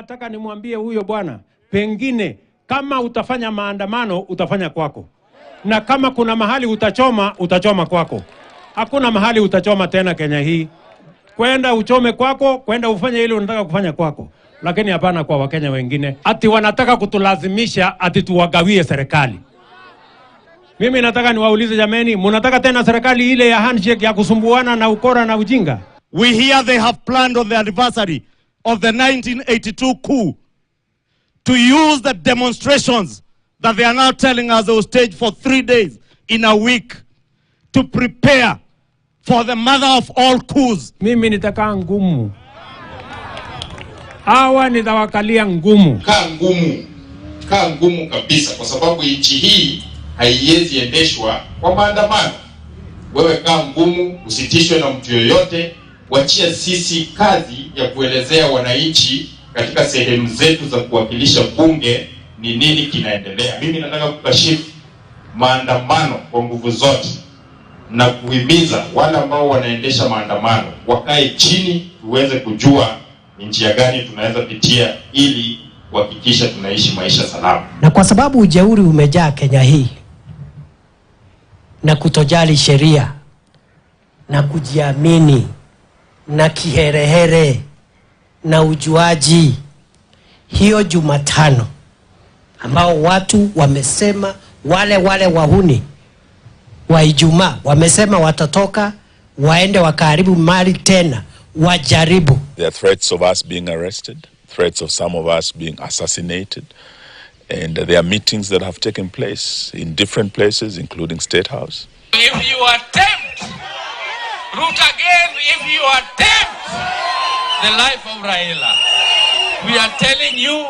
nataka nimwambie huyo bwana, pengine kama utafanya maandamano utafanya kwako. Na kama kuna mahali utachoma kwako. Hakuna mahali utachoma tena Kenya hii. Kwenda uchome kwako, kwenda ufanye ile unataka kufanya kwako. Lakini hapana kwa Wakenya wengine. Ati wanataka kutulazimisha ati tuwagawie serikali. Mimi nataka niwaulize jameni, mnataka tena serikali ile ya handshake ya kusumbuana na ukora na ujinga? We hear they have planned on the anniversary of the 1982 coup to use the demonstrations that they are now telling us they will stage for 3 days in a week to prepare for the mother of all coups. Mimi nitakaa ngumu. Hawa nitawakalia ngumu. Kaa ngumu kabisa, kwa sababu nchi hii haiwezi endeshwa kwa maandamano. Wewe kaa ngumu, usitishwe na mtu yoyote. Wachia sisi kazi ya kuelezea wananchi katika sehemu zetu za kuwakilisha bunge ni nini kinaendelea. Mimi nataka kukashifu maandamano kwa nguvu zote na kuhimiza wale ambao wanaendesha maandamano wakae chini, tuweze kujua njia gani tunaweza pitia ili kuhakikisha tunaishi maisha salama. Na kwa sababu ujeuri umejaa Kenya hii na kutojali sheria na kujiamini na kiherehere na ujuaji, hiyo Jumatano ambao watu wamesema wale wahuni wa Ijumaa wamesema watatoka waende wakaharibu mali tena, wajaribu. There are threats of us being arrested, threats of some of us being assassinated, and there are meetings that have taken place in different places, including State House. If you attempt, root again, if you attempt the life of Raila, we are telling you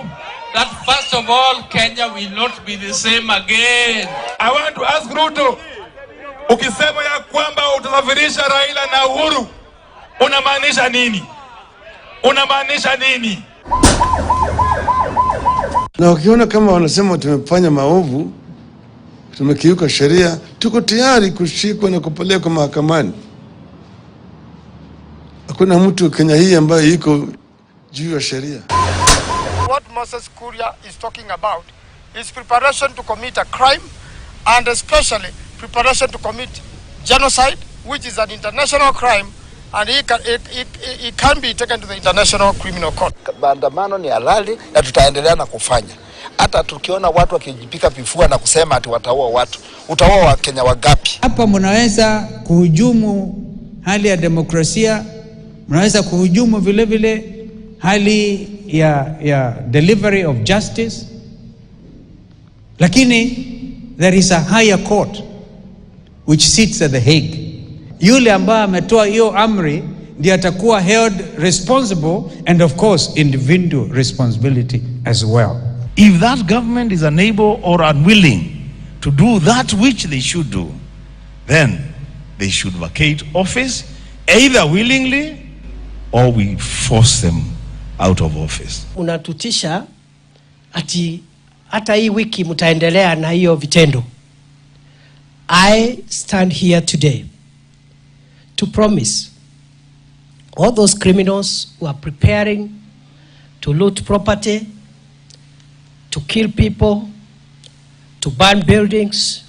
that first of all, Kenya will not be the same again. I want to ask Ruto, ukisema ya kwamba utasafirisha Raila na Uhuru, unamaanisha nini? Unamaanisha nini? Na ukiona kama wanasema tumefanya maovu, tumekiuka sheria, tuko tayari kushikwa na kupelekwa mahakamani. Hakuna mtu Kenya hii ambaye iko juu ya sheria. What Moses Kuria is talking about is preparation to commit a crime, and especially preparation to commit genocide, which is an international crime, and it can be taken to the International Criminal Court. Maandamano ni halali na tutaendelea na kufanya. Hata tukiona watu wakijipika vifua na kusema ati wataua watu, utaua Wakenya wangapi? Hapa mnaweza kuhujumu hali ya demokrasia, mnaweza kuhujumu vile vile hali ya delivery of justice, lakini there is a higher court which sits at the Hague. Yule ambaye ametoa hiyo amri ndiye atakuwa held responsible, and of course individual responsibility as well. If that government is unable or unwilling to do that which they should do, then they should vacate office, either willingly or we force them out of office. Unatutisha ati hata hii wiki mtaendelea na hiyo vitendo. I stand here today to promise all those criminals who are preparing to loot property, to kill people, to burn buildings,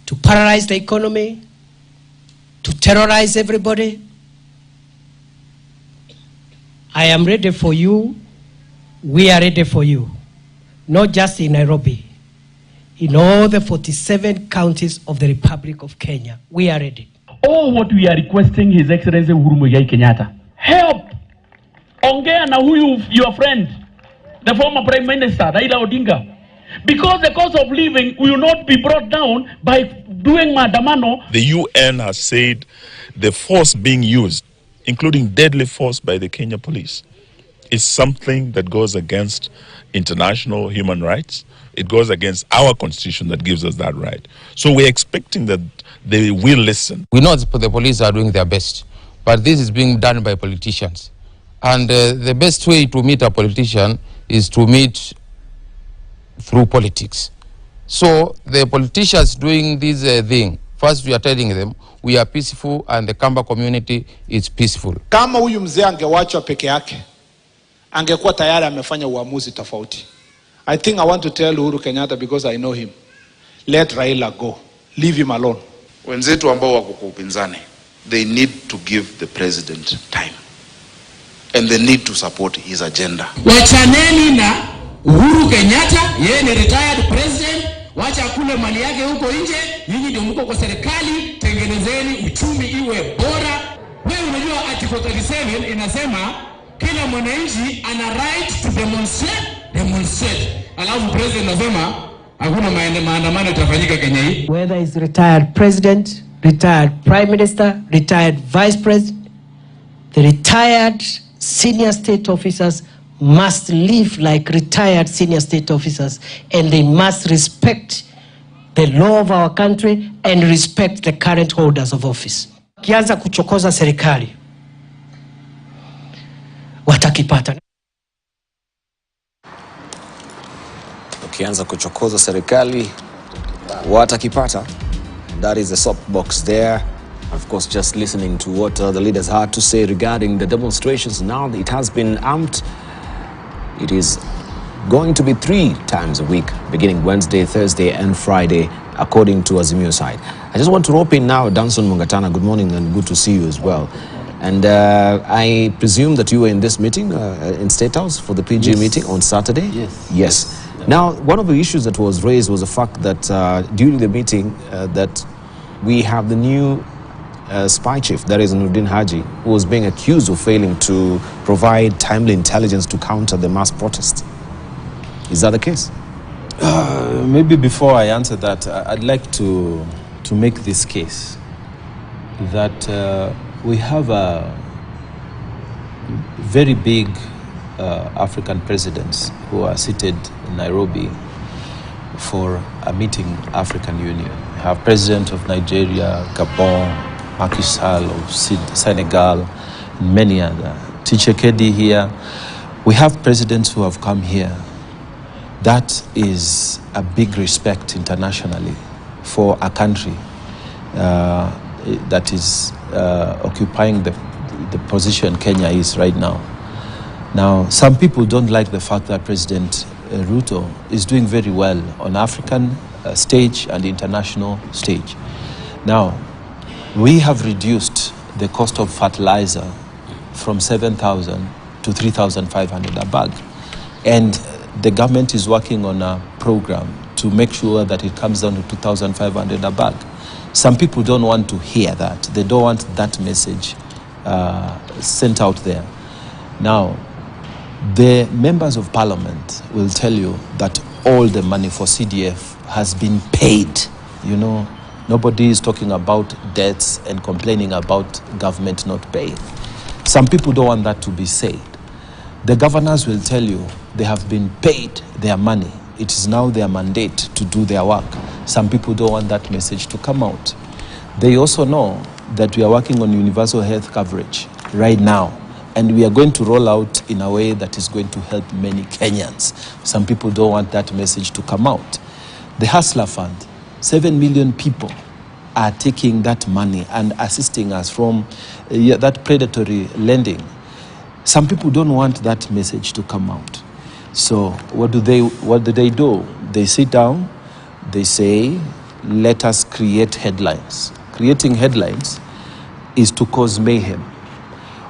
to paralyze the economy, to terrorize everybody. I am ready for you. We are ready for you. Not just in Nairobi. In all the 47 counties of the Republic of Kenya, we are ready. All what we are requesting His Excellency Uhuru Muigai Kenyatta, help. Ongea na huyu your friend, the former Prime Minister Raila Odinga, because the cost of living will not be brought down by doing maandamano. The UN has said the force being used, including deadly force by the Kenya police, is something that goes against international human rights. It goes against our constitution that gives us that right. So we're expecting that they will listen. We know the police are doing their best, but this is being done by politicians. And the best way to meet a politician is to meet through politics. So the politicians doing this thing, first we are telling them we are peaceful and the Kamba community is peaceful. Kama huyu mzee angewachwa peke yake, angekuwa tayari amefanya uamuzi tofauti. I think I want to tell Uhuru Kenyatta, because I know him, let Raila go. Leave him alone. Wenzetu ambao wako kwa upinzani, they need to give the president time. And they need to support his agenda. Wachaneni na Uhuru Kenyatta, yeye ni retired president, wacha kule mali yake huko nje, nyinyi ndio mko kwa serikali, tengenezeni uchumi iwe bora. Wewe unajua article 37 inasema kila mwananchi ana right to demonstrate. Alafu president anasema hakuna maandamano yatafanyika Kenya hii. Whether it's retired president, retired prime minister, retired vice president, the retired senior state officers must live like retired senior state officers, and they must respect the law of our country and respect the current holders of office. Kianza kuchokoza serikali, watakipata. Ukianza kuchokoza serikali, watakipata. That is the soapbox there. Of course, just listening to what the leaders had to say regarding the demonstrations. Now it has been amped. It is going to be 3 times a week, beginning Wednesday, Thursday, and Friday, according to Azimio side. I just want to rope in now Danson Mungatana. Good morning and good to see you as well. And I presume that you were in this meeting in State House for the PG meeting on Saturday? Yes. Now, one of the issues that was raised was the fact that during the meeting that we have the new spy chief, that is Nuruddin Haji, who was being accused of failing to provide timely intelligence to counter the mass protest. Is that the case? Maybe before I answer that, I'd like to make this case that we have a very big African presidents who are seated in Nairobi for a meeting African Union. We have President of Nigeria, Gabon, Macky Sall of Senegal, and many other. Tshisekedi here. We have presidents who have come here. That is a big respect internationally for a country that is occupying the position Kenya is right now. Now, some people don't like the fact that President Ruto is doing very well on African stage and international stage. Now, we have reduced the cost of fertilizer from 7,000 to 3,500 a bag. And the government is working on a program to make sure that it comes down to 2,500 a bag. Some people don't want to hear that. They don't want that message sent out there. Now, the members of parliament will tell you that all the money for CDF has been paid. You know, nobody is talking about debts and complaining about government not paying. Some people don't want that to be said. The governors will tell you they have been paid their money. It is now their mandate to do their work. Some people don't want that message to come out. They also know that we are working on universal health coverage right now, and we are going to roll out in a way that is going to help many Kenyans. Some people don't want that message to come out. The Hustler Fund, 7 million people are taking that money and assisting us from that predatory lending. Some people don't want that message to come out. So what do they do? They sit down, they say, let us create headlines. Creating headlines is to cause mayhem.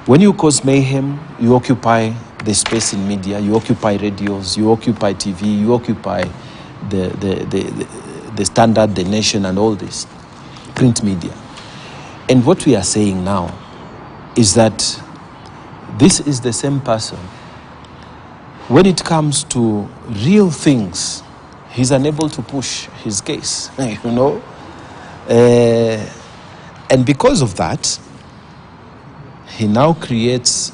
When you cause mayhem, you occupy the space in media, you occupy radios, you occupy TV, you occupy the Standard, the Nation, and all this, print media. And what we are saying now is that this is the same person. When it comes to real things, he's unable to push his case, you know. And because of that, he now creates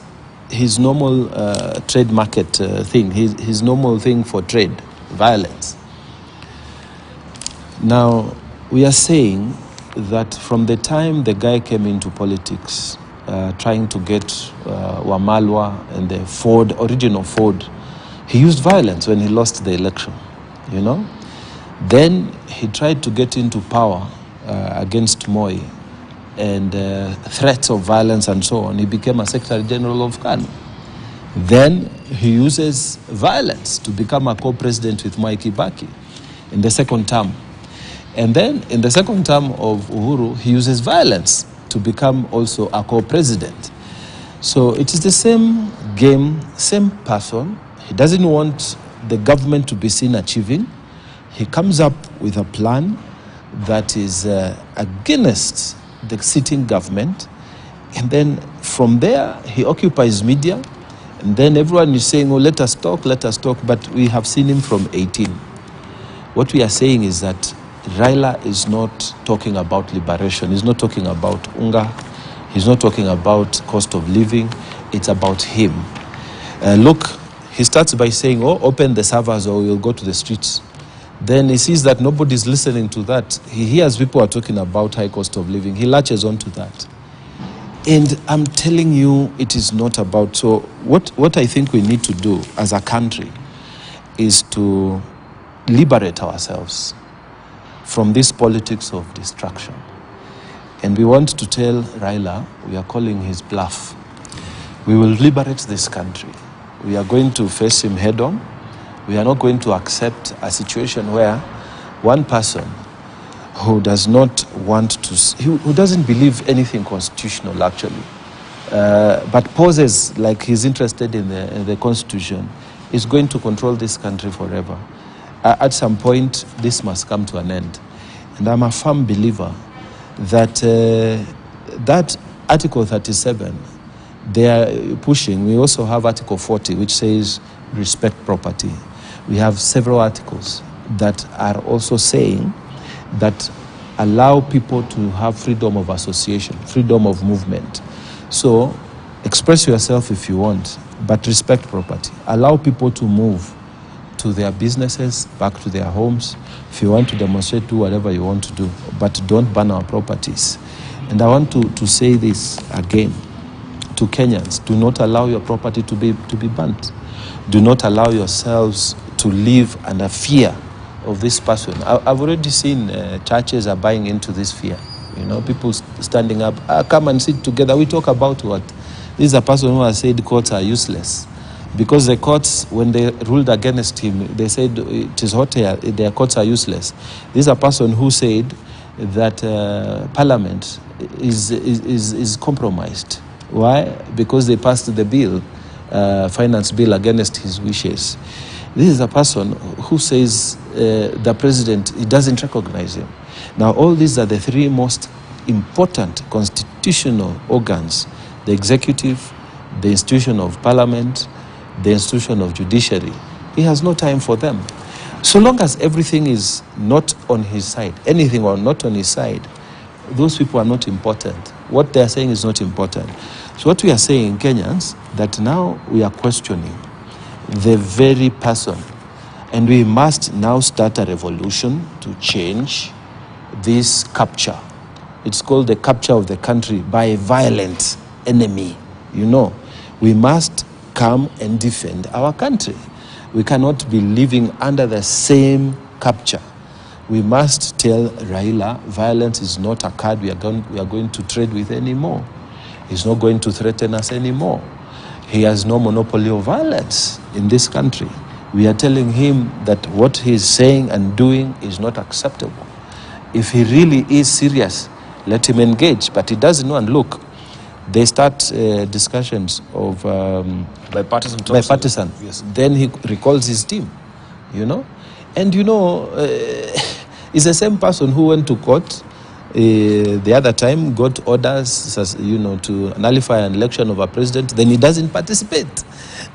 his normal trade market thing, his normal thing for trade, violence. Now, we are saying that from the time the guy came into politics, trying to get Wamalwa and the original Ford, he used violence when he lost the election, you know. Then he tried to get into power against Moi, and threats of violence and so on. He became a Secretary General of KANU. Then he uses violence to become a co-president with Mwai Kibaki in the second term. And then in the second term of Uhuru, he uses violence to become also a co-president. So it is the same game, same person. He doesn't want the government to be seen achieving. He comes up with a plan that is against the sitting government. And then from there, he occupies media. And then everyone is saying, oh, let us talk. But we have seen him from 18. What we are saying is that Raila is not talking about liberation. He's not talking about unga. He's not talking about cost of living. It's about him. Look, he starts by saying, oh, open the servers or we'll go to the streets. Then he sees that nobody's listening to that. He hears people are talking about high cost of living. He latches onto that. And I'm telling you, it is not about... So what I think we need to do as a country is to liberate ourselves from this politics of destruction. And we want to tell Raila, we are calling his bluff. We will liberate this country. We are going to face him head on. We are not going to accept a situation where one person who does not want to, who doesn't believe anything constitutional actually, but poses like he's interested in the constitution, is going to control this country forever. At some point, this must come to an end. And I'm a firm believer that that Article 37, they are pushing. We also have Article 40, which says respect property. We have several articles that are also saying that allow people to have freedom of association, freedom of movement. So express yourself if you want, but respect property. Allow people to move to their businesses, back to their homes. If you want to demonstrate, do whatever you want to do, but don't burn our properties. And I want to say this again to Kenyans: do not allow your property to be burnt. Do not allow yourselves to live under fear of this person. I've already seen churches are buying into this fear. You know, people standing up, come and sit together. We talk about what? This is a person who has said courts are useless. Because the courts, when they ruled against him, they said it is hot here, their courts are useless. This is a person who said that Parliament is compromised. Why? Because they passed the bill, finance bill, against his wishes. This is a person who says the president, he doesn't recognize him. Now, all these are the three most important constitutional organs: the executive, the institution of parliament, the institution of judiciary. He has no time for them. So long as everything is not on his side, anything or not on his side, those people are not important. What they are saying is not important. So what we are saying, Kenyans, that now we are questioning the very person, and we must now start a revolution to change this capture. It's called the capture of the country by a violent enemy. You know, we must come and defend our country. We cannot be living under the same capture. We must tell Raila, violence is not a card we are going to trade with anymore. He's not going to threaten us anymore. He has no monopoly of violence in this country. We are telling him that what he's saying and doing is not acceptable. If he really is serious, let him engage. But he doesn't know. And look, they start discussions of bipartisan. Yes. Then he recalls his team, you know. And you know, it's the same person who went to court the other time, got orders, you know, to nullify an election of a president. Then he doesn't participate.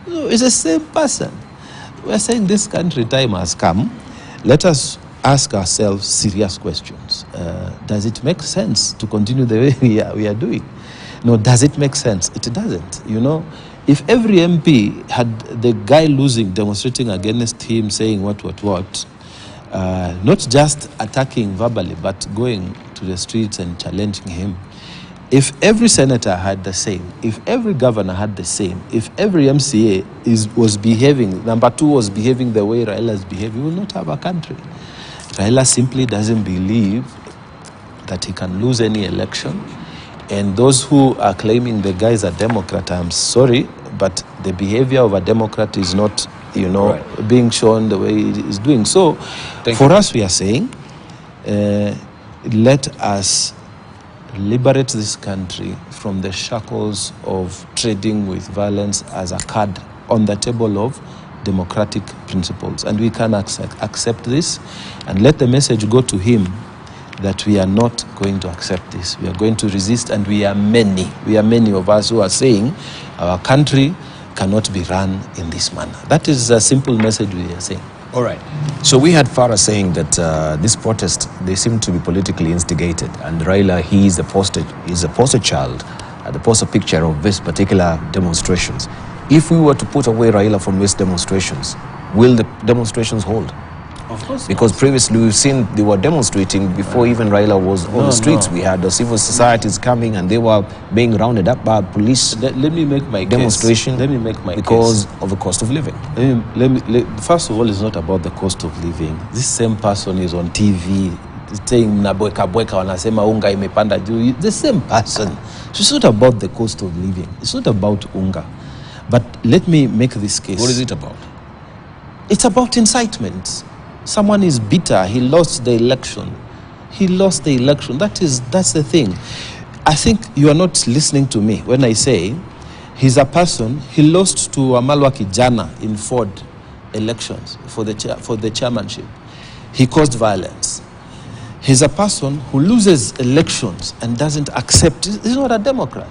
No, it's the same person. We're saying this country time has come. Let us ask ourselves serious questions. Does it make sense to continue the way we are doing? No, does it make sense? It doesn't. You know, if every MP had the guy losing, demonstrating against him, saying what, not just attacking verbally, but going to the streets and challenging him. If every senator had the same, if every governor had the same, if every MCA was behaving, number two was behaving the way Raila is behaving, we will not have a country. Raila simply doesn't believe that he can lose any election. And those who are claiming the guy is a Democrat, I'm sorry, but they The behavior of a Democrat is not, being shown the way it is doing. So, for us, we are saying, let us liberate this country from the shackles of trading with violence as a card on the table of democratic principles. And we can accept this, and let the message go to him that we are not going to accept this. We are going to resist, and we are many of us who are saying our country cannot be run in this manner. That is a simple message we are saying. All right. So we had Farah saying that this protest, they seem to be politically instigated, and Raila, he's the poster child, the poster picture of this particular demonstrations. If we were to put away Raila from these demonstrations, will the demonstrations hold? Of course. Because previously we've seen they were demonstrating before even Raila was on the streets. We had the civil societies coming and they were being rounded up by police. Let me make my demonstration. Case. Let me make my because case. of the cost of living. First of all, it's not about the cost of living. This same person is on TV saying mnabweka wanasema unga imepanda juu. The same person. So it's not about the cost of living. It's not about unga. But let me make this case. What is it about? It's about incitement. Someone is bitter. He lost the election. That's the thing. I think you are not listening to me when I say he's a person. He lost to Amalwa Kijana in Ford elections for the chairmanship. He caused violence. He's a person who loses elections and doesn't accept. He's not a Democrat.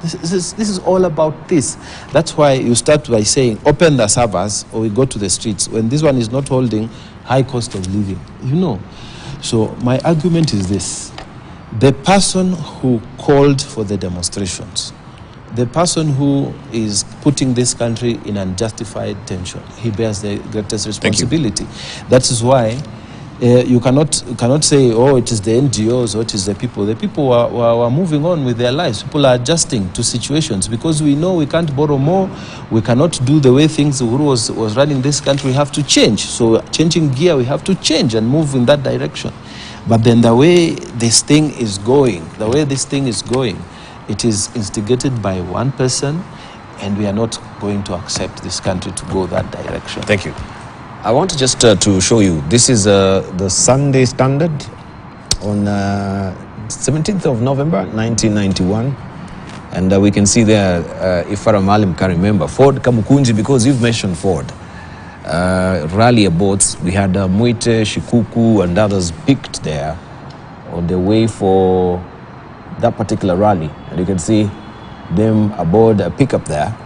This is all about this. That's why you start by saying, open the servers or we go to the streets, when this one is not holding high cost of living. So my argument is this. The person who called for the demonstrations, the person who is putting this country in unjustified tension, he bears the greatest responsibility. That is why you cannot say, oh, it is the NGOs or it is the people. The people were moving on with their lives. People are adjusting to situations because we know we can't borrow more. We cannot do the way things Uhuru was running this country. We have to change. So changing gear, we have to change and move in that direction. But then the way this thing is going, it is instigated by one person, and we are not going to accept this country to go that direction. Thank you. I want to just to show you, this is the Sunday Standard on 17th of November, 1991. And we can see there, if Farah Malim can remember, Ford Kamukunji, because you've mentioned Ford. Rally aboards, we had Mwite, Shikuku, and others picked there on the way for that particular rally. And you can see them aboard a pickup there.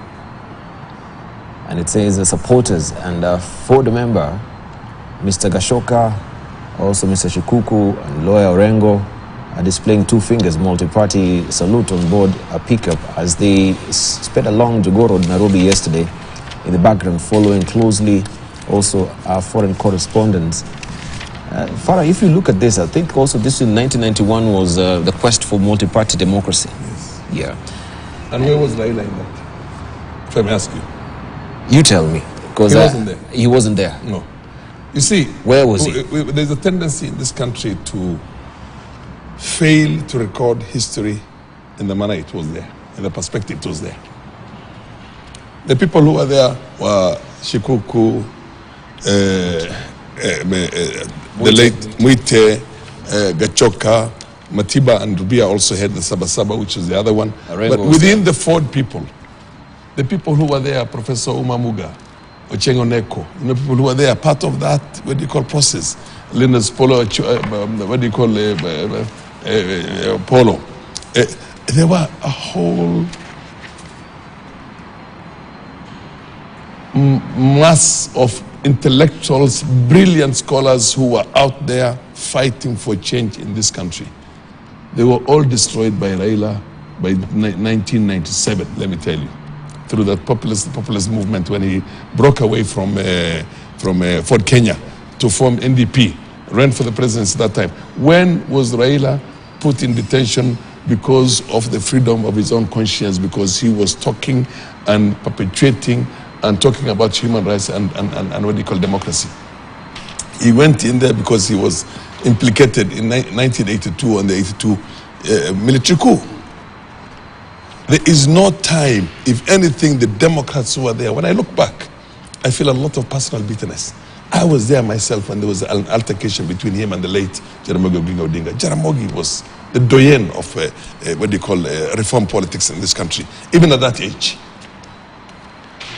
And it says the supporters and Ford member, Mr. Gashoka, also Mr. Shikuku and Lawyer Orengo are displaying two fingers multi-party salute on board a pickup as they sped along Jogoo Road, Nairobi yesterday. In the background, following closely also our foreign correspondents. Farah, if you look at this, I think also this in 1991 was the quest for multi-party democracy. Yes. Yeah. And where was Raila in that? If I may ask you. You tell me. Because he wasn't there. He wasn't there. No. You see, where was he? There's a tendency in this country to fail to record history in the manner it was there, in the perspective it was there. The people who were there were Shikuku, the late Mwite, Gachoka, Matiba and Rubia also had the Sabasaba, which is the other one. But within the Ford people, the people who were there, Professor Umamuga, Ochengo Neko, people who were there, part of that, what do you call process? Linus Polo, what do you call Polo? There were a whole mass of intellectuals, brilliant scholars who were out there fighting for change in this country. They were all destroyed by Raila by 1997, let me tell you, through that populist movement when he broke away from Ford Kenya to form NDP, ran for the presidency at that time. When was Raila put in detention because of the freedom of his own conscience, because he was talking and perpetuating and talking about human rights and what do you call democracy? He went in there because he was implicated in 1982 on the 82 military coup. There is no time. If anything, the Democrats who are there, when I look back, I feel a lot of personal bitterness. I was there myself when there was an altercation between him and the late Jaramogi Oginga Odinga. Jaramogi was the doyen of reform politics in this country, even at that age.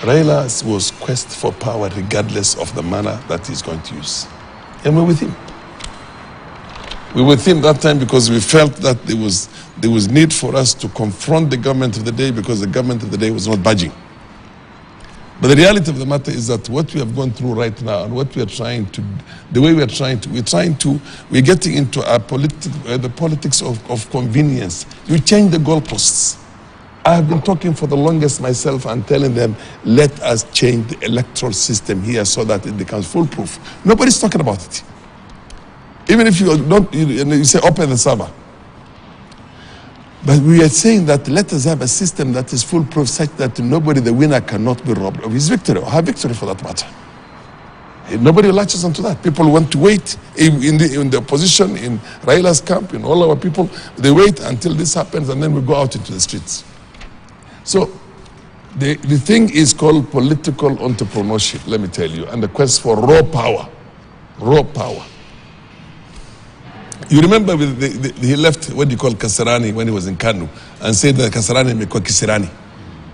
Raila was quest for power regardless of the manner that he's going to use. And we're with him. We were with him that time because we felt that there was need for us to confront the government of the day because the government of the day was not budging. But the reality of the matter is that what we have gone through right now and what we are trying to, the way we're getting into the politics of convenience. You change the goalposts. I have been talking for the longest myself and telling them, let us change the electoral system here so that it becomes foolproof. Nobody's talking about it. Even if you say open the server. But we are saying that let us have a system that is foolproof such that the winner cannot be robbed of his victory, or her victory for that matter. Nobody latches onto that. People want to wait in the opposition, in Raila's camp, in all our people. They wait until this happens and then we go out into the streets. So the thing is called political entrepreneurship, let me tell you, and the quest for raw power. Raw power. You remember he left what you call Kasarani when he was in Kanu and said that Kasarani mekwa Kisirani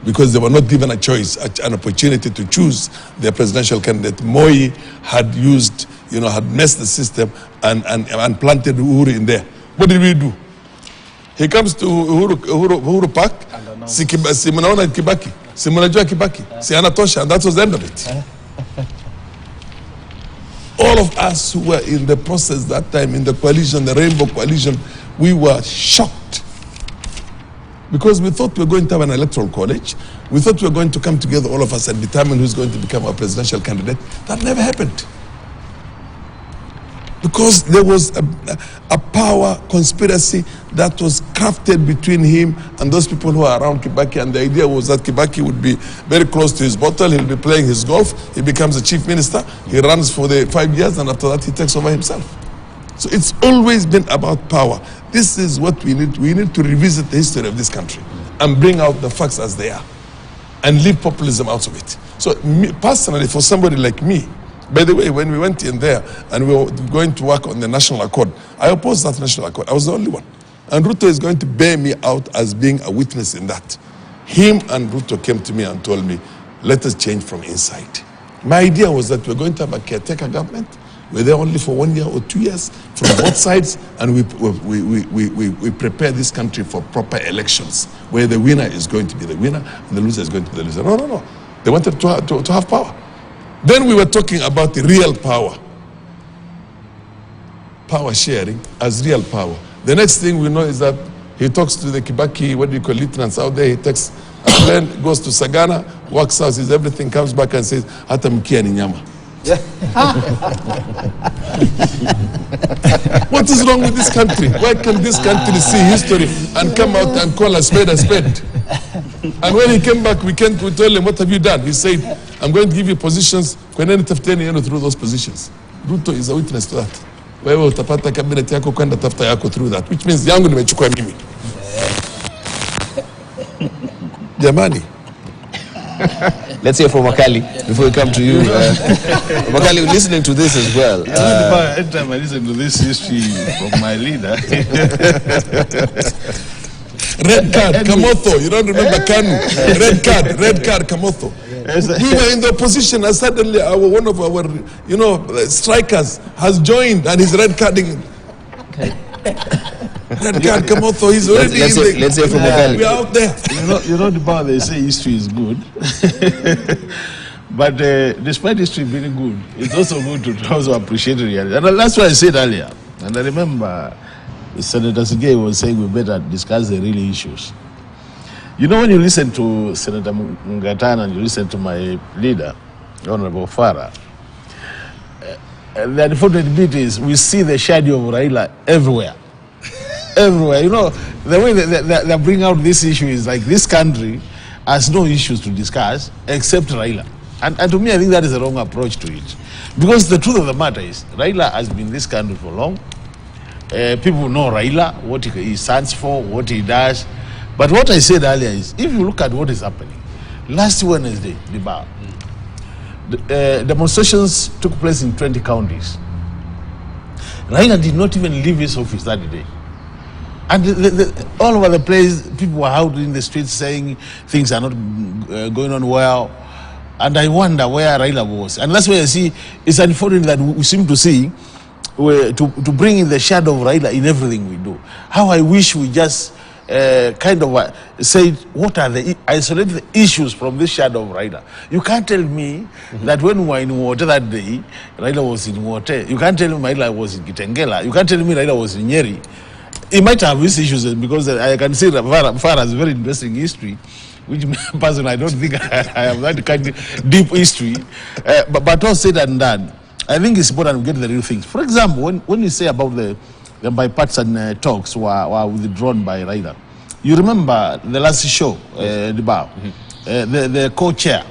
because they were not given a choice, an opportunity to choose their presidential candidate. Moi had used, had messed the system and planted Uhuru in there. What did we do? He comes to Uhuru Park, si mnaona Kibaki, si mnajua Kibaki, si anatosha, and that was the end of it. All of us who were in the process that time, in the coalition, the Rainbow Coalition, we were shocked. Because we thought we were going to have an electoral college. We thought we were going to come together, all of us, and determine who's going to become our presidential candidate. That never happened. Because there was a power conspiracy that was crafted between him and those people who are around Kibaki, and the idea was that Kibaki would be very close to his bottle, he'll be playing his golf, he becomes the chief minister, he runs for the 5 years, and after that he takes over himself. So it's always been about power. This is what we need. We need to revisit the history of this country and bring out the facts as they are and leave populism out of it. So personally, for somebody like me, by the way, when we went in there and we were going to work on the National Accord, I opposed that National Accord. I was the only one. And Ruto is going to bear me out as being a witness in that. Him and Ruto came to me and told me, let us change from inside. My idea was that we're going to have a caretaker government. We're there only for 1 year or 2 years from both sides, and we prepare this country for proper elections where the winner is going to be the winner and the loser is going to be the loser. No. They wanted to have power. Then we were talking about the real power. Power sharing as real power. The next thing we know is that he talks to the Kibaki, lieutenants out there, he takes a plane, goes to Sagana, walks out, says everything, comes back and says, hata mkia ni nyama. What is wrong with this country? Why can this country see history and come out and call a spade a spade? And when he came back, we told him, what have you done? He said, I'm going to give you positions, through those positions. Ruto is a witness to that. Wewe utapata cabinet yako kwenda tafuta yako through that, which means yangu nimechukua mimi. Jamani. Let's hear from Makali before we come to you. Makali, listening to this as well. Every time I listen to this history from my leader. Red card, Kamotho. You don't remember Kanu? Red card, Kamotho. We were in the opposition and suddenly one of our, strikers has joined and he's red carding. Red card, Kamotho, he's already let's hear from Makali. We're out there. You know the power, they say history is good. But despite history being good, it's also good to also appreciate reality. And that's what I said earlier. And I remember Senator Sigei was saying we better discuss the real issues. You know, when you listen to Senator Mungatana and you listen to my leader, Honorable Farah, the unfortunate bit is we see the shadow of Raila everywhere. Everywhere. You know, the way they bring out this issue is like this country has no issues to discuss except Raila. And to me, I think that is the wrong approach to it. Because the truth of the matter is, Raila has been in this country for long. People know Raila, what he stands for, what he does. But what I said earlier is, if you look at what is happening, last Wednesday, demonstrations took place in 20 counties. Raila did not even leave his office that day. And all over the place, people were out in the streets saying things are not going on well. And I wonder where Raila was. And that's why I see it's unfortunate that we seem to see to bring in the shadow of Raila in everything we do. How I wish we just said what are the isolated issues from this shadow of Raila. You can't tell me that when we were in water that day, Raila was in water. You can't tell me Raila was in Kitengela. You can't tell me Raila was in Nyeri. He might have these issues because I can see that Farah has a very interesting history, which person I don't think I have that kind of deep history. But all said and done, I think it's important to get the real things. For example, when you say about the bipartisan talks were withdrawn by Raila, you remember the last show, the co-chair,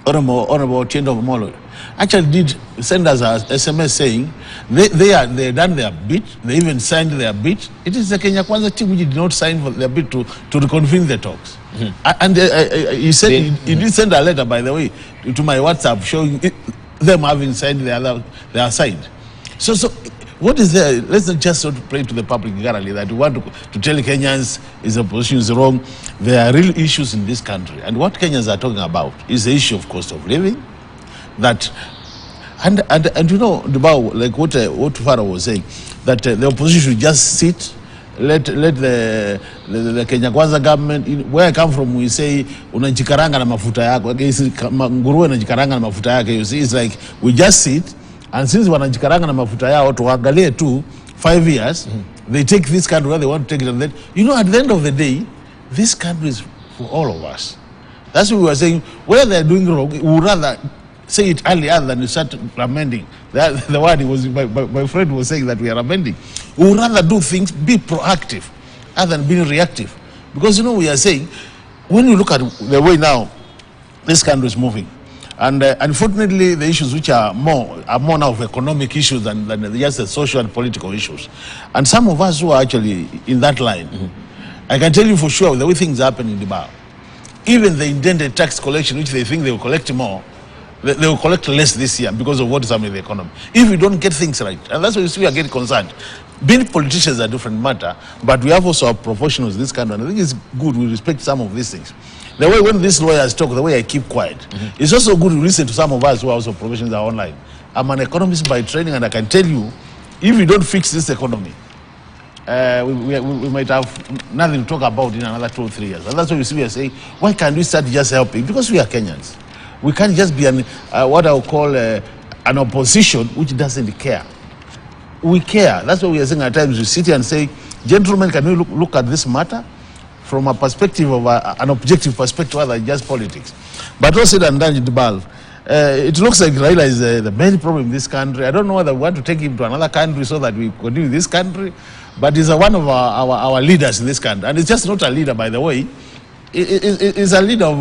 Honorable Tiendo Molo, actually did send us a SMS saying they done their bit, they even signed their bit. It is the Kenya Kwanza team which did not sign for their bit to reconvene the talks. And he said he did send a letter, by the way, to my WhatsApp showing them having signed their side. So what is there? Let's not just sort of play to the public generally that we want to tell Kenyans is opposition is wrong. There are real issues in this country, and what Kenyans are talking about is the issue of cost of living. That and you know about like what Farah was saying, that the opposition should just sit, let the Kenya Kwanza government. Where I come from, we say unajikaranga na mafuta yako. Nguruwe unajikaranga na mafuta yake. You see, it's like we just sit. And since wanajikaranga na mafuta yao tuangalie tu 5 years, they take this country where they want to take it, and then at the end of the day, this country is for all of us. That's what we were saying. Where they're doing wrong, we would rather say it earlier than you start amending. The word was my friend was saying that we are amending. We would rather do things, be proactive, other than being reactive. Because we are saying, when you look at the way now this country is moving. And unfortunately, the issues which are more now of economic issues than just the social and political issues. And some of us who are actually in that line, I can tell you for sure, the way things happen in Dubai, even the intended tax collection, which they think they will collect more, they will collect less this year because of what is happening in the economy. If we don't get things right, and that's why we are getting concerned. Being politicians is a different matter, but we have also our professionals in this country, and I think it's good we respect some of these things. The way when these lawyers talk, the way I keep quiet, it's also good to listen to some of us who are also professionals are online. I'm an economist by training, and I can tell you, if we don't fix this economy, we might have nothing to talk about in another 2 or 3 years. And that's why we are saying, why can't we start just helping? Because we are Kenyans. We can't just be what I would call an opposition which doesn't care. We care. That's why we are saying at times we sit here and say, gentlemen, can we look at this matter from a perspective of an objective perspective rather than just politics? But also said and done, it looks like Raila is the main problem in this country. I don't know whether we want to take him to another country so that we continue in this country, but he's one of our leaders in this country. And it's just not a leader, by the way. It's a leader of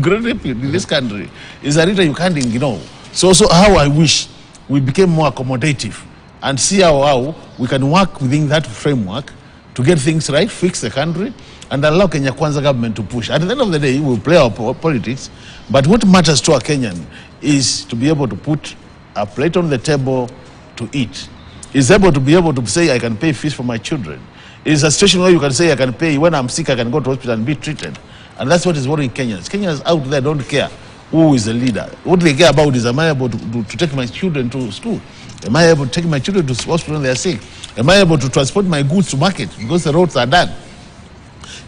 great repute in this country. It's a leader you can't ignore. So how I wish we became more accommodative and see how we can work within that framework to get things right, fix the country, and allow Kenya Kwanza government to push. At the end of the day, we'll play our politics, but what matters to a Kenyan is to be able to put a plate on the table to eat. Is able to be able to say, I can pay fees for my children. It's a situation where you can say, I can pay, when I'm sick, I can go to hospital and be treated. And that's what is worrying Kenyans. Kenyans out there don't care who is the leader. What they care about is, am I able to take my children to school? Am I able to take my children to hospital when they are sick? Am I able to transport my goods to market because the roads are done?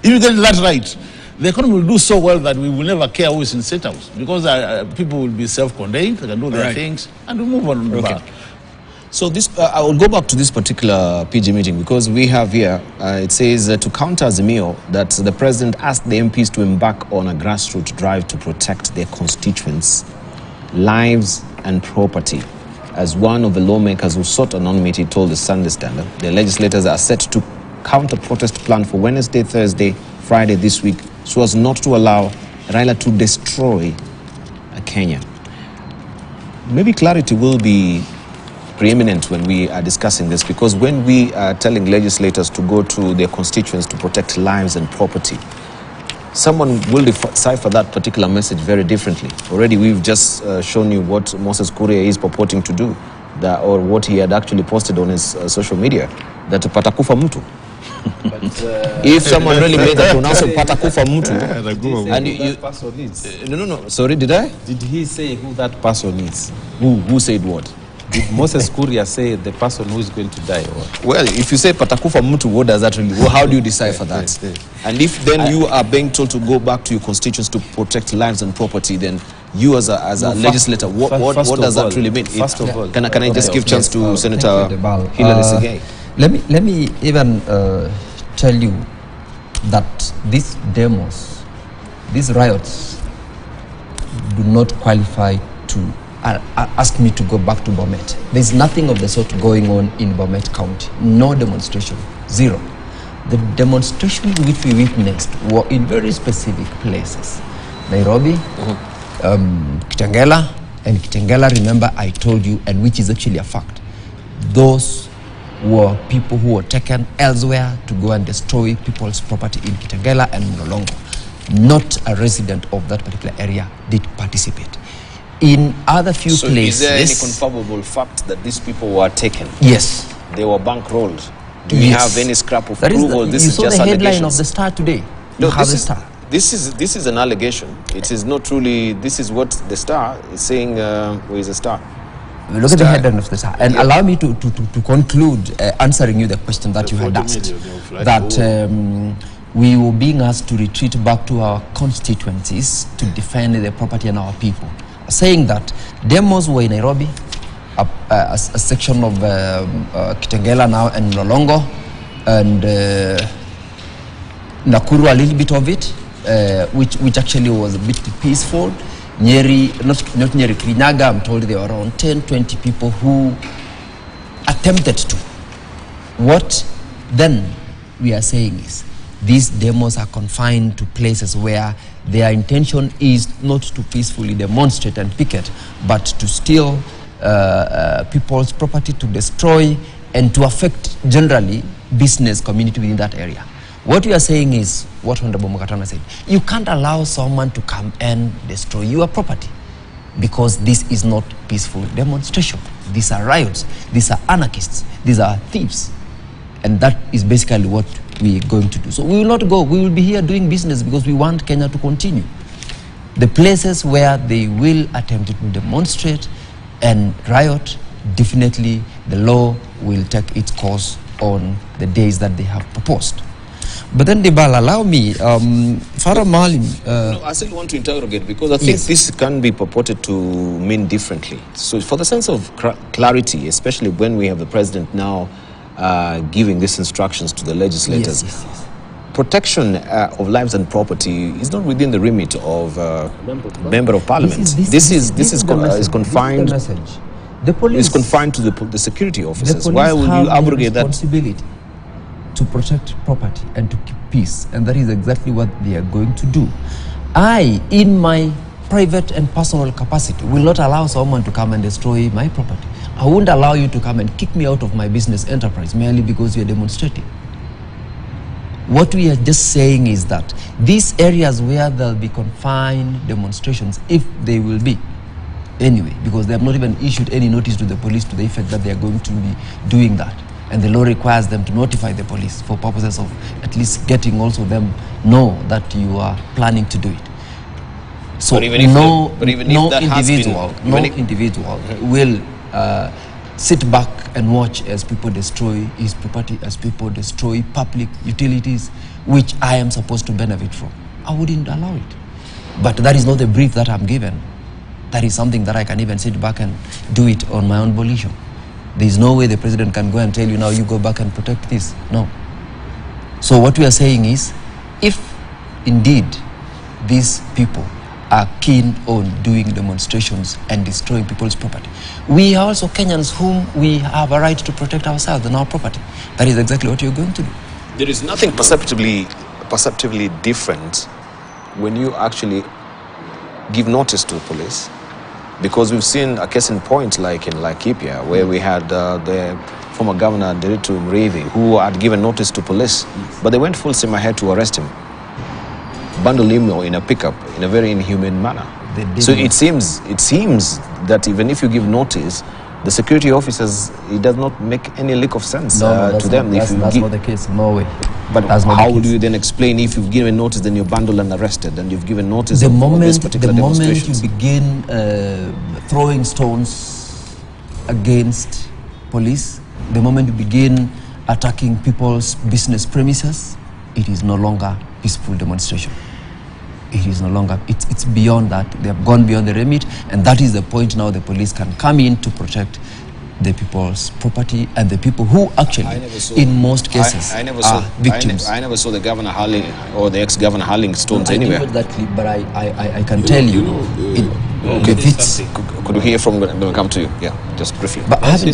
If you get that right, the economy will do so well that we will never care who is in State House, because people will be self-contained, they can do their things, and we move on. Okay. So this, I will go back to this particular PG meeting because we have here, it says to counter Azimio that the president asked the MPs to embark on a grassroots drive to protect their constituents' lives and property. As one of the lawmakers who sought anonymity told the Sunday Standard, the legislators are set to counter protest plan for Wednesday, Thursday, Friday this week, so as not to allow Raila to destroy Kenya. Maybe clarity will be preeminent when we are discussing this, because when we are telling legislators to go to their constituents to protect lives and property, someone will decipher that particular message very differently. Already we've just shown you what Moses Kuria is purporting to do, or what he had actually posted on his social media, that patakufa mtu. If someone really made that pronouncement, patakufa mtu, and no, sorry, did I? Did he say who that person is? Who said what? Did Moses Kuria say the person who is going to die? Or? Well, if you say patakufa mtu, what does that really? How do you decipher that? And if then you are being told to go back to your constituents to protect lives and property, then you as a legislator, what does that really mean? First of all, can I just give chance to Senator Hilary Segei? Let me even tell you that these demos, these riots, do not qualify to ask me to go back to Bomet. There's nothing of the sort going on in Bomet County. No demonstration. Zero. The demonstrations which we witnessed were in very specific places. Nairobi, Kitengela, and Kitengela, remember I told you, and which is actually a fact. Those were people who were taken elsewhere to go and destroy people's property in Kitengela and Mlolongo. Not a resident of that particular area did participate. In other few places... is there any confirmable fact that these people were taken? Yes. They were bankrolled. Do we have any scrap of proof? This is just the headline of the Star today. No, this is an allegation. It is not truly... This is what the Star is saying. Where is the Star? Look at the headline of the Star. And allow me to conclude answering you the question that you had asked. That we were being asked to retreat back to our constituencies to defend the property and our people. Saying that demos were in Nairobi, a section of Kitengela now and Mlolongo, and Nakuru a little bit of it, which actually was a bit peaceful. Nyeri, not Nyeri, Kirinyaga, I'm told there were around 10-20 people who attempted to. What then we are saying is, these demos are confined to places where their intention is not to peacefully demonstrate and picket, but to steal people's property, to destroy, and to affect generally business community within that area. What we are saying is what Honorable Mukatana said. You can't allow someone to come and destroy your property, because this is not peaceful demonstration. These are riots. These are anarchists. These are thieves. And that is basically what we are going to do. So we will not go. We will be here doing business because we want Kenya to continue. The places where they will attempt to demonstrate and riot, definitely the law will take its course on the days that they have proposed. But then, Dibal, allow me, Farah Malim... no, I still want to interrogate, because I think this can be purported to mean differently. So for the sense of clarity, especially when we have the president now giving these instructions to the legislators, protection of lives and property is not within the remit of member of parliament. This is confined. The police is confined to the security officers. Why will you abrogate that? Responsibility to protect property and to keep peace, and that is exactly what they are going to do. I, in my private and personal capacity, will not allow someone to come and destroy my property. I won't allow you to come and kick me out of my business enterprise merely because you are demonstrating. What we are just saying is that these areas where there will be confined demonstrations, if they will be, anyway, because they have not even issued any notice to the police to the effect that they are going to be doing that. And the law requires them to notify the police for purposes of at least getting also them know that you are planning to do it. So no individual will sit back and watch as people destroy his property, as people destroy public utilities, which I am supposed to benefit from. I wouldn't allow it. But that is not the brief that I'm given. That is something that I can even sit back and do it on my own volition. There is no way the president can go and tell you, now you go back and protect this. No. So what we are saying is, if indeed these people are keen on doing demonstrations and destroying people's property, we are also Kenyans whom we have a right to protect ourselves and our property. That is exactly what you're going to do. There is nothing perceptibly different when you actually give notice to the police Because we've seen a case in point like in Laikipia, where we had the former governor, Nderitu Muriithi, who had given notice to police, but they went full steam ahead to arrest him. Bundled him in a pickup in a very inhumane manner. So it seems that even if you give notice, the security officers, it does not make any lick of sense to them. That's not the case. No way. But how do you then explain if you've given notice, then you're bundled and arrested, and you've given notice of this particular demonstrations? The moment you begin throwing stones against police, the moment you begin attacking people's business premises, it is no longer peaceful demonstration. It is no longer, it's beyond that. They have gone beyond the remit, and that is the point now the police can come in to protect the people's property and the people who actually, in most cases, are victims. I never saw the governor hurling or the ex-governor hurling stones anywhere. I didn't know that clip, but I can tell you, Could we hear from when we come to you? Yeah, just briefly. But I haven't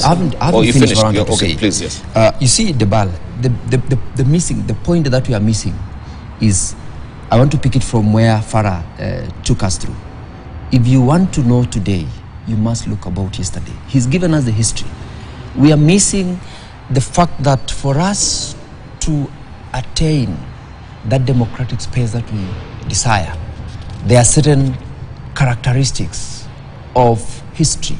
finished what I wanted to say. Please, yes. You see, Debal, the point that we are missing is, I want to pick it from where Farah took us through. If you want to know today, you must look about yesterday. He's given us the history. We are missing the fact that for us to attain that democratic space that we desire, there are certain characteristics of history,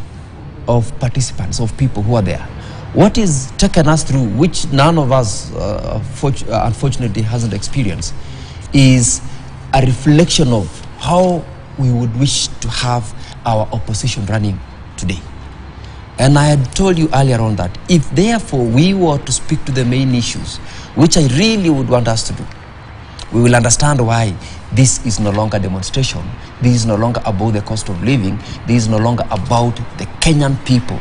of participants, of people who are there. What is taken us through, which none of us unfortunately hasn't experienced, is a reflection of how we would wish to have our opposition running today. And I had told you earlier on that if therefore we were to speak to the main issues, which I really would want us to do, we will understand why this is no longer demonstration, this is no longer about the cost of living, this is no longer about the Kenyan people.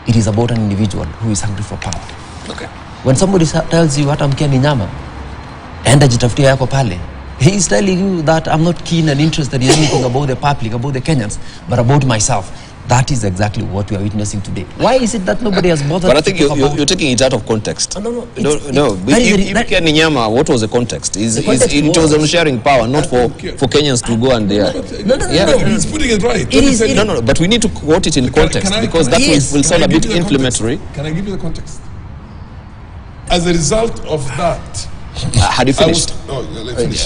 It is about an individual who is hungry for power. Okay. When somebody tells you hata mkia ni nyama, enda jitafutia yako pale, he is telling you that I'm not keen and interested in anything about the public, about the Kenyans, but about myself. That is exactly what we are witnessing today. Why is it that nobody has bothered? But I think you're taking it out of context. No. If Nyama, what was the context? It was on sharing power, not for Kenyans to go and No, he's putting it right. No, but we need to quote it in context because that will sound a bit inflammatory. Can I give you the context? As a result of that, had you finished?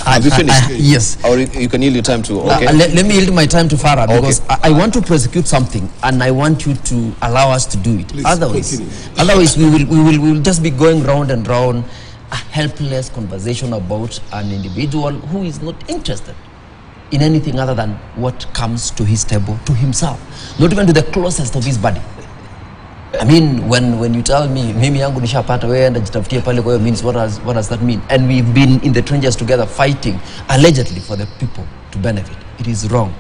Have you finished? Yes. Or you can yield your time to. Okay. Let me yield my time to Farah because I want to prosecute something and I want you to allow us to do it. Please, otherwise we will just be going round and round, a helpless conversation about an individual who is not interested in anything other than what comes to his table, to himself, not even to the closest of his body. I mean, when you tell me, mimi yangu nishapata wewe enda jitafutie pale kwa hiyo means what does that mean? And we've been in the trenches together fighting allegedly for the people to benefit. It is wrong.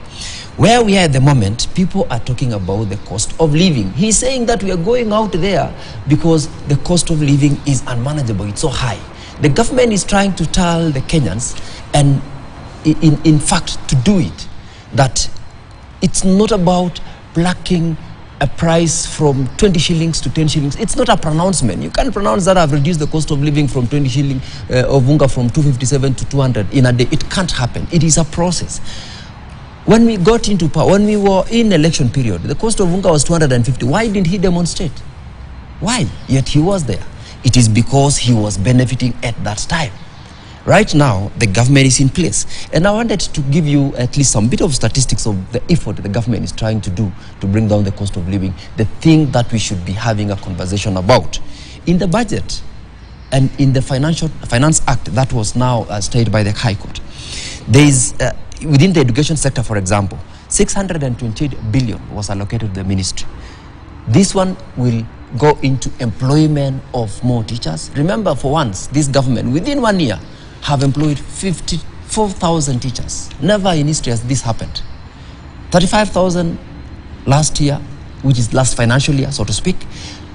Where we are at the moment, people are talking about the cost of living. He's saying that we are going out there because the cost of living is unmanageable. It's so high. The government is trying to tell the Kenyans, and in fact to do it, that it's not about blocking a price from 20 shillings to 10 shillings. It's not a pronouncement. You can't pronounce that I've reduced the cost of living from 20 shilling of unga from 257 to 200 in a day. It can't happen. It is a process. When we got into power, when we were in election period, the cost of unga was 250. Why didn't he demonstrate? Why? Yet he was there. It is because he was benefiting at that time. Right now, the government is in place. And I wanted to give you at least some bit of statistics of the effort the government is trying to do to bring down the cost of living, the thing that we should be having a conversation about. In the budget and in the Finance Act that was now stated by the High Court, there is, within the education sector, for example, 628 billion was allocated to the ministry. This one will go into employment of more teachers. Remember, for once, this government, within 1 year, have employed 54,000 teachers. Never in history has this happened. 35,000 last year, which is last financial year, so to speak.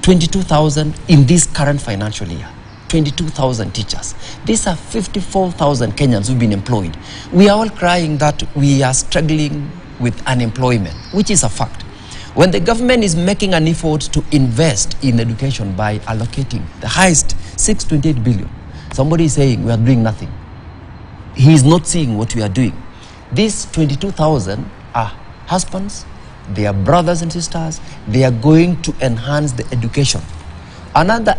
22,000 in this current financial year. 22,000 teachers. These are 54,000 Kenyans who've been employed. We are all crying that we are struggling with unemployment, which is a fact. When the government is making an effort to invest in education by allocating the highest 628 billion, somebody is saying we are doing nothing. He is not seeing what we are doing. These 22,000 are husbands, their brothers and sisters. They are going to enhance the education. Another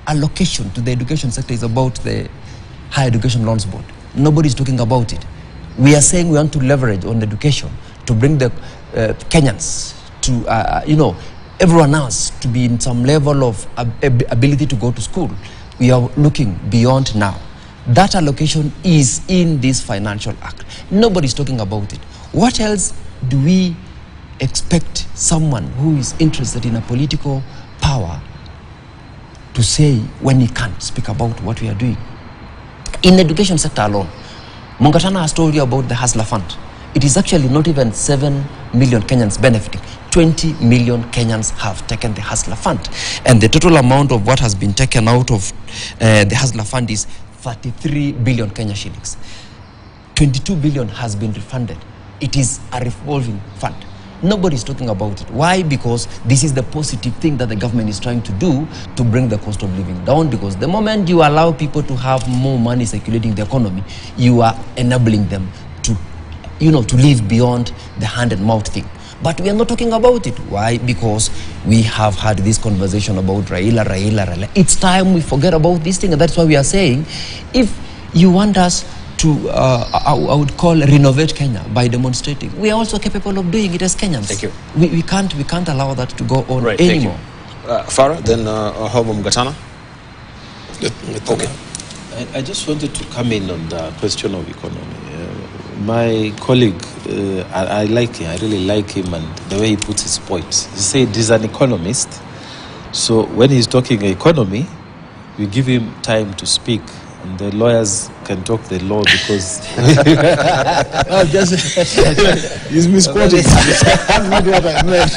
allocation to the education sector is about the Higher Education Loans Board. Nobody's talking about it. We are saying we want to leverage on education to bring the Kenyans to, everyone else to be in some level of ability to go to school. We are looking beyond now. That allocation is in this financial act. Nobody's talking about it. What else do we expect someone who is interested in a political power to say when he can't speak about what we are doing? In the education sector alone, Mongatana has told you about the Hustler Fund. It is actually not even 7 million Kenyans benefiting. 20 million Kenyans have taken the Hustler Fund. And the total amount of what has been taken out of the Hustler Fund is 33 billion Kenya shillings. 22 billion has been refunded. It is a revolving fund. Nobody's talking about it. Why? Because this is the positive thing that the government is trying to do to bring the cost of living down, because the moment you allow people to have more money circulating in the economy, you are enabling them to, to live beyond the hand and mouth thing. But we are not talking about it. Why? Because we have had this conversation about Raila. It's time we forget about this thing. And that's why we are saying, if you want us to, I would call renovate Kenya by demonstrating, we are also capable of doing it as Kenyans. Thank you. We can't allow that to go on Right, anymore. Farah, then Hobo Mugatana. I just wanted to come in on the question of economy. My colleague, I like him, I really like him and the way he puts his points. He said he's an economist, so when he's talking economy, we give him time to speak, and the lawyers can talk the law because... he's misquoting. That's not what I meant.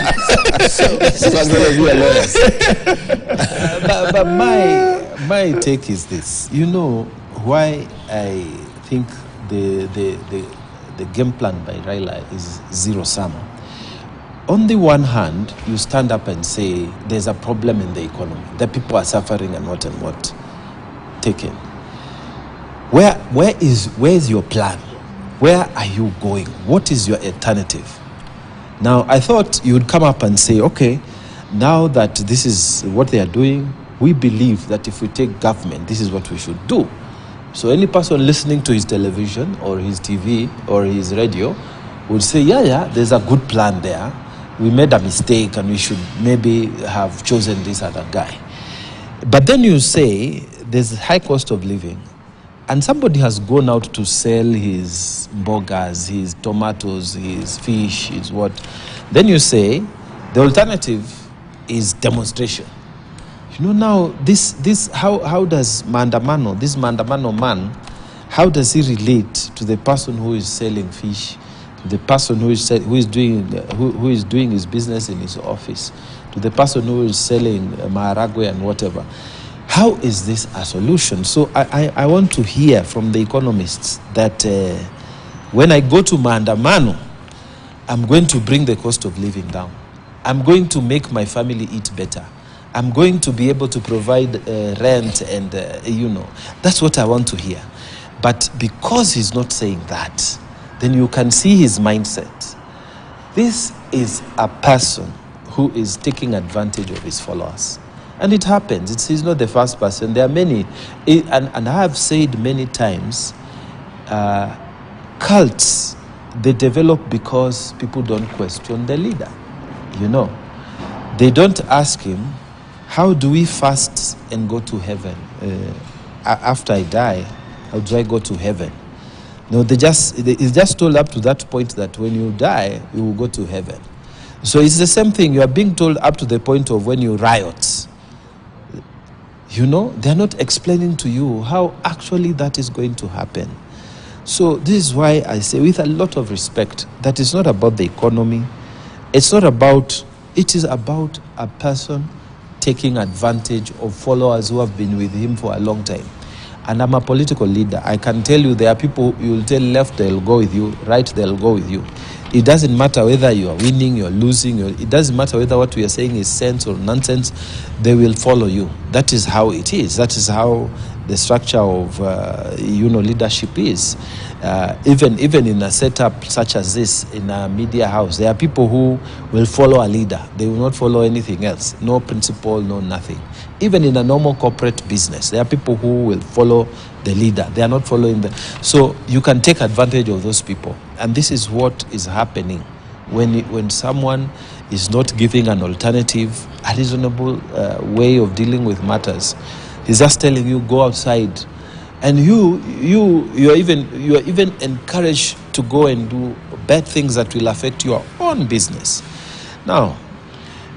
But my take is this. You know why I think the game plan by Raila is zero sum. On the one hand, you stand up and say there's a problem in the economy, the people are suffering and what taken. Where is your plan? Where are you going? What is your alternative? Now, I thought you would come up and say, okay, now that this is what they are doing, we believe that if we take government, this is what we should do. So any person listening to his television or his TV or his radio would say, yeah, there's a good plan there. We made a mistake and we should maybe have chosen this other guy. But then you say there's a high cost of living and somebody has gone out to sell his burgers, his tomatoes, his fish, his what. Then you say the alternative is demonstration. You know, now this how does Mandamano, this Mandamano man, how does he relate to the person who is selling fish, to the person who is doing his business in his office, to the person who is selling maharagwe and whatever? How is this a solution? So I want to hear from the economists that when I go to Mandamano, I'm going to bring the cost of living down. I'm going to make my family eat better. I'm going to be able to provide rent and, that's what I want to hear. But because he's not saying that, then you can see his mindset. This is a person who is taking advantage of his followers. And it happens. He's not the first person. There are many. And I have said many times, cults, they develop because people don't question the leader. They don't ask him, how do we fast and go to heaven? After I die, how do I go to heaven? No, it's just told up to that point that when you die, you will go to heaven. So it's the same thing. You are being told up to the point of when you riot. They're not explaining to you how actually that is going to happen. So this is why I say with a lot of respect that it's not about the economy. It is about a person taking advantage of followers who have been with him for a long time. And I'm a political leader. I can tell you there are people, you will tell left, they'll go with you, right, they'll go with you. It doesn't matter whether you are winning, you are losing, it doesn't matter whether what we are saying is sense or nonsense, they will follow you. That is how it is. That is how the structure of leadership is. Even in a setup such as this, in a media house, there are people who will follow a leader. They will not follow anything else. No principle, no nothing. Even in a normal corporate business, there are people who will follow the leader. They are not following the... So you can take advantage of those people. And this is what is happening when someone is not giving an alternative, a reasonable way of dealing with matters. He's just telling you, go outside. And you are even encouraged to go and do bad things that will affect your own business. Now,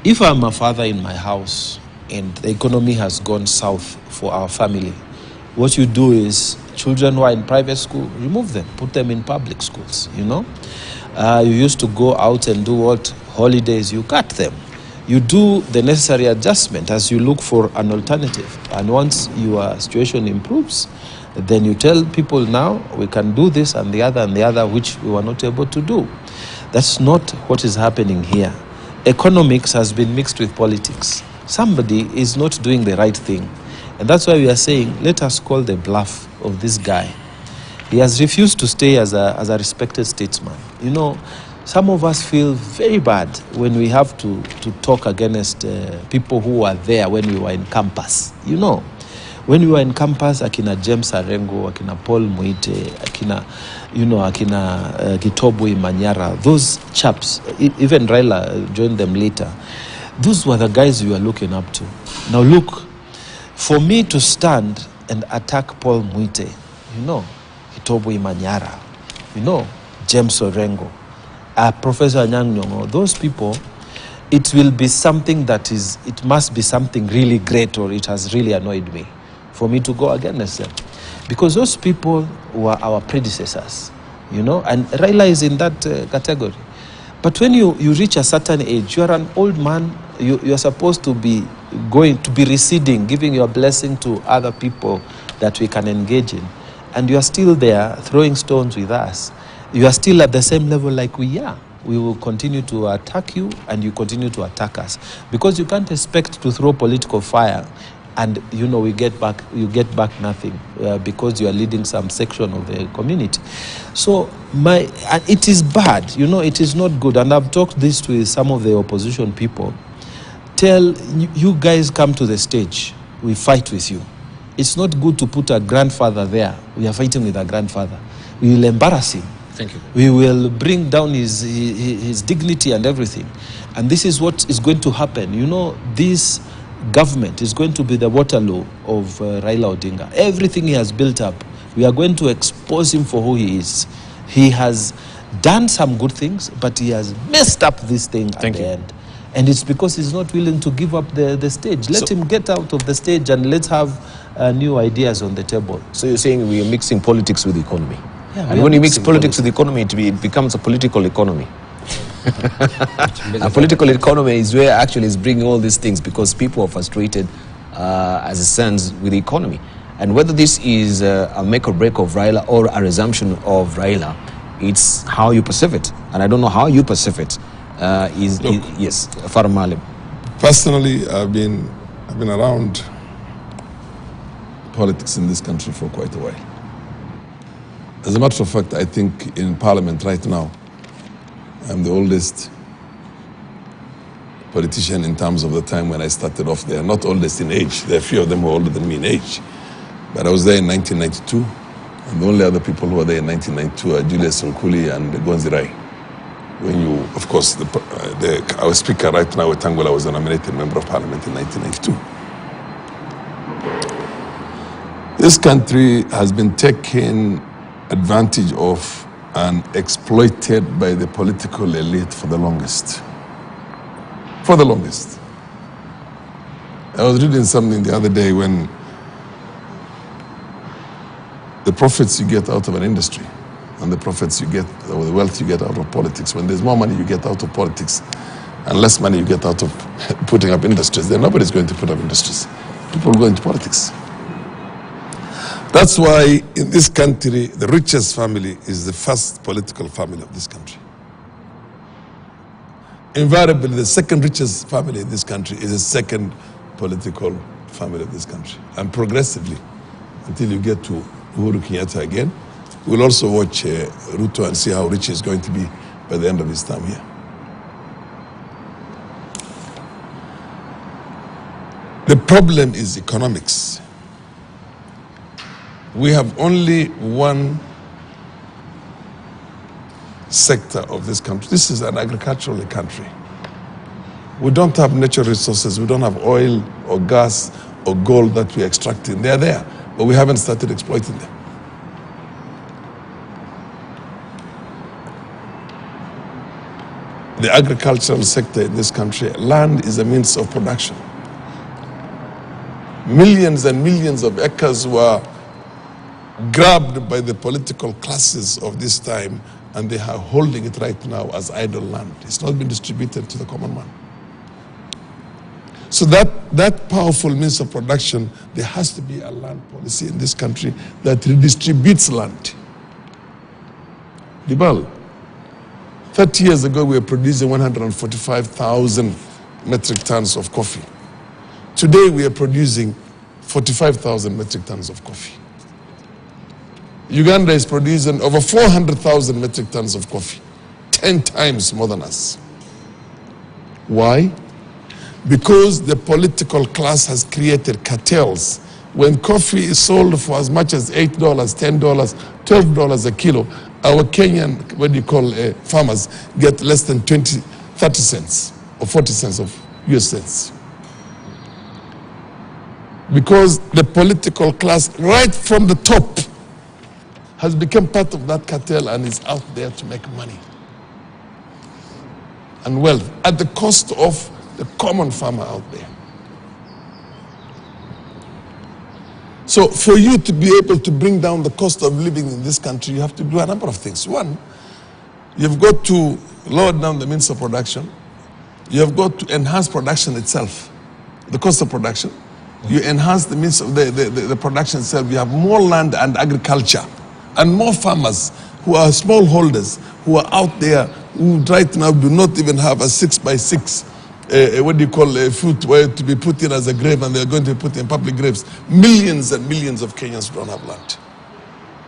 if I'm a father in my house and the economy has gone south for our family, what you do is, children who are in private school, remove them, put them in public schools, You used to go out and do what? Holidays, you cut them. You do the necessary adjustment as you look for an alternative. And once your situation improves, then you tell people, now we can do this and the other, which we were not able to do. That's not what is happening here. Economics has been mixed with politics. Somebody is not doing the right thing. And that's why we are saying, let us call the bluff of this guy. He has refused to stay as a respected statesman. Some of us feel very bad when we have to talk against people who were there when we were in campus. When we were in campus, akina James Arengo, akina Paul Muite, akina Gitobwe Manyara, those chaps, even Raila joined them later. Those were the guys we were looking up to. Now look, for me to stand and attack Paul Muite, Gitobwe Manyara, James Orengo, Professor Anyang' Nyong'o, those people, it will be something it must be something really great, or it has really annoyed me for me to go against them. Because those people were our predecessors, and Raila is in that category. But when you reach a certain age, you are an old man, you are supposed to be receding, giving your blessing to other people that we can engage in. And you are still there throwing stones with us. You are still at the same level like we are. We will continue to attack you, and you continue to attack us. Because you can't expect to throw political fire and you get back nothing because you are leading some section of the community. So it is bad, it is not good. And I've talked this with some of the opposition people. Tell you guys, come to the stage, we fight with you. It's not good to put a grandfather there. We are fighting with a grandfather. We will embarrass him. Thank you. We will bring down his dignity and everything. And this is what is going to happen. This government is going to be the Waterloo of Raila Odinga. Everything he has built up, we are going to expose him for who he is. He has done some good things, but he has messed up this thing at the end. And it's because he's not willing to give up the stage. Let him get out of the stage and let's have new ideas on the table. So you're saying we are mixing politics with the economy? Yeah, and when you mix politics with the economy, it becomes a political economy. A political economy is where actually is bringing all these things, because people are frustrated as it stands with the economy. And whether this is a make or break of Raila or a resumption of Raila, it's how you perceive it. And I don't know how you perceive it. Yes, Farah Malim. Personally, I've been around politics in this country for quite a while. As a matter of fact, I think in Parliament right now, I'm the oldest politician in terms of the time when I started off there. Not oldest in age. There are a few of them who are older than me in age. But I was there in 1992, and the only other people who were there in 1992 are Julius Nkuli and Gonzi Rai. When you, of course, our speaker right now, Wetangula, was a nominated member of Parliament in 1992. This country has been taken advantage of and exploited by the political elite for the longest. For the longest. I was reading something the other day when the profits you get out of an industry and the profits you get, or the wealth you get out of politics, when there's more money you get out of politics and less money you get out of putting up industries, then nobody's going to put up industries. People go into politics. That's why in this country, the richest family is the first political family of this country. invariably the second richest family in this country is the second political family of this country. And progressively, until you get to Uhuru Kenyatta again, we'll also watch Ruto and see how rich he's going to be by the end of his term here. The problem is economics. We have only one sector of this country. This is an agricultural country. We don't have natural resources. We don't have oil or gas or gold that we're extracting. They're there, but we haven't started exploiting them. The agricultural sector in this country, land is a means of production. Millions and millions of acres were grabbed by the political classes of this time, and they are holding it right now as idle land. It's not been distributed to the common man. So that powerful means of production, there has to be a land policy in this country that redistributes land. Dibal, 30 years ago we were producing 145,000 metric tons of coffee. Today we are producing 45,000 metric tons of coffee. Uganda is producing over 400,000 metric tons of coffee, 10 times more than us. Why? Because the political class has created cartels. When coffee is sold for as much as $8, $10, $12 a kilo, our Kenyan, farmers get less than 30 cents or 40 cents of US cents. Because the political class, right from the top, has become part of that cartel and is out there to make money and wealth at the cost of the common farmer out there. So for you to be able to bring down the cost of living in this country, you have to do a number of things. One, you've got to lower down the means of production. You have got to enhance production itself, the cost of production. You enhance the means of the production itself. You have more land and agriculture and more farmers who are smallholders, who are out there, who right now do not even have a 6x6 fruit where to be put in as a grave, and they're going to be put in public graves. Millions and millions of Kenyans don't have land.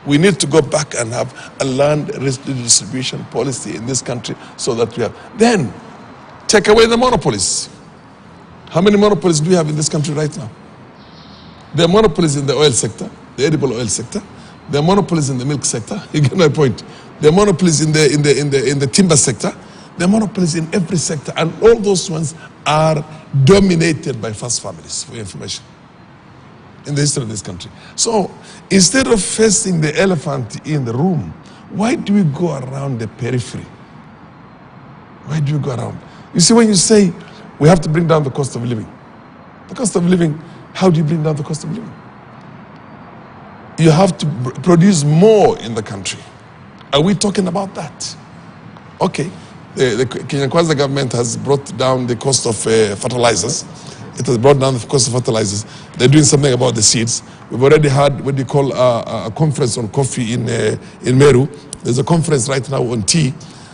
We need to go back and have a land redistribution policy in this country so that we have. Then, take away the monopolies. How many monopolies do we have in this country right now? There are monopolies in the oil sector, the edible oil sector. There are monopolies in the milk sector. You get my point. There are monopolies in the timber sector. There are monopolies in every sector, and all those ones are dominated by first families, for your information, in the history of this country. So instead of facing the elephant in the room, why do we go around the periphery? Why do we go around? You see, when you say we have to bring down the cost of living, how do you bring down the cost of living? You have to produce more in the country. Are we talking about that? Okay, the Kenya Kwanza government has brought down the cost of fertilizers. It has brought down the cost of fertilizers. They're doing something about the seeds. We've already had what they call a conference on coffee in Meru. There's a conference right now on tea.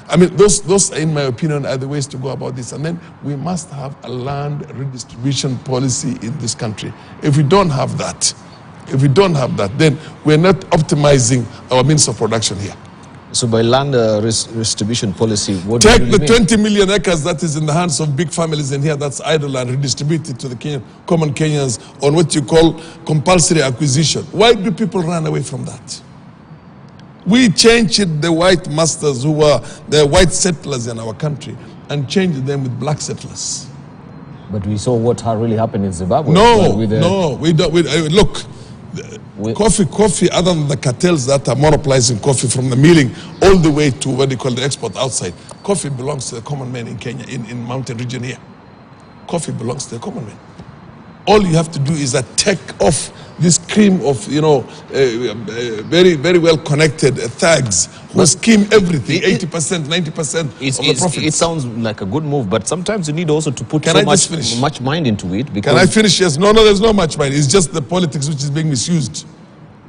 I mean, those, in my opinion, are the ways to go about this. And then we must have a land redistribution policy in this country. If we don't have that, then we're not optimizing our means of production here. So by land redistribution policy, what take do you the mean? 20 million acres that is in the hands of big families in here that's idle and redistribute it to the common Kenyans on what you call compulsory acquisition. Why do people run away from that? We changed the white masters who were the white settlers in our country and changed them with black settlers. But we saw what really happened in Zimbabwe. No, we don't. Look, coffee, other than the cartels that are monopolizing coffee from the milling all the way to what they call the export outside, coffee belongs to the common man in Kenya, in mountain region here. Coffee belongs to the common man. All you have to do is take off this cream of, very, very well connected thugs who scheme everything, 80%, 90% of the profits. It sounds like a good move, but sometimes you need also to put much mind into it. Because can I finish? Yes. No, there's no much mind. It's just the politics which is being misused.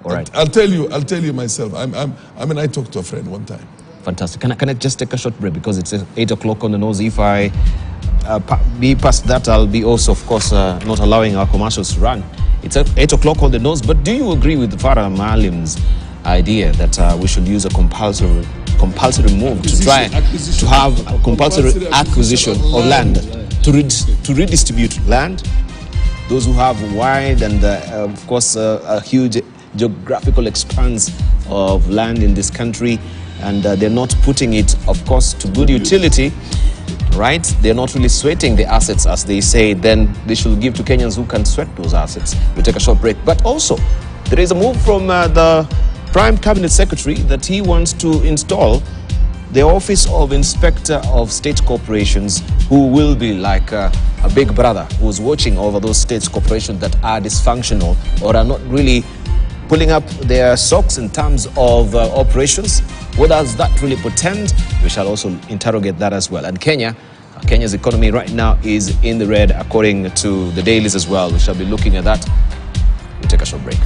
All right. I'll tell you myself. I talked to a friend one time. Fantastic. Can I just take a short break because it's 8 o'clock on the nose? If I be past that, I'll be also, of course, not allowing our commercials to run. It's at 8 o'clock on the nose, but do you agree with Farah Maalim's idea that we should use a compulsory move to try to have a compulsory acquisition of land, to redistribute land? Those who have wide and, of course, a huge geographical expanse of land in this country, and they're not putting it, of course, to good utility, right? They're not really sweating the assets, as they say. Then they should give to Kenyans who can sweat those assets. We'll take a short break. But also, there is a move from the Prime Cabinet Secretary that he wants to install the Office of Inspector of State Corporations, who will be like a big brother who's watching over those state corporations that are dysfunctional or are not really pulling up their socks in terms of operations. What does that really portend? We shall also interrogate that as well. And Kenya's economy right now is in the red according to the dailies as well. We shall be looking at that. We'll take a short break.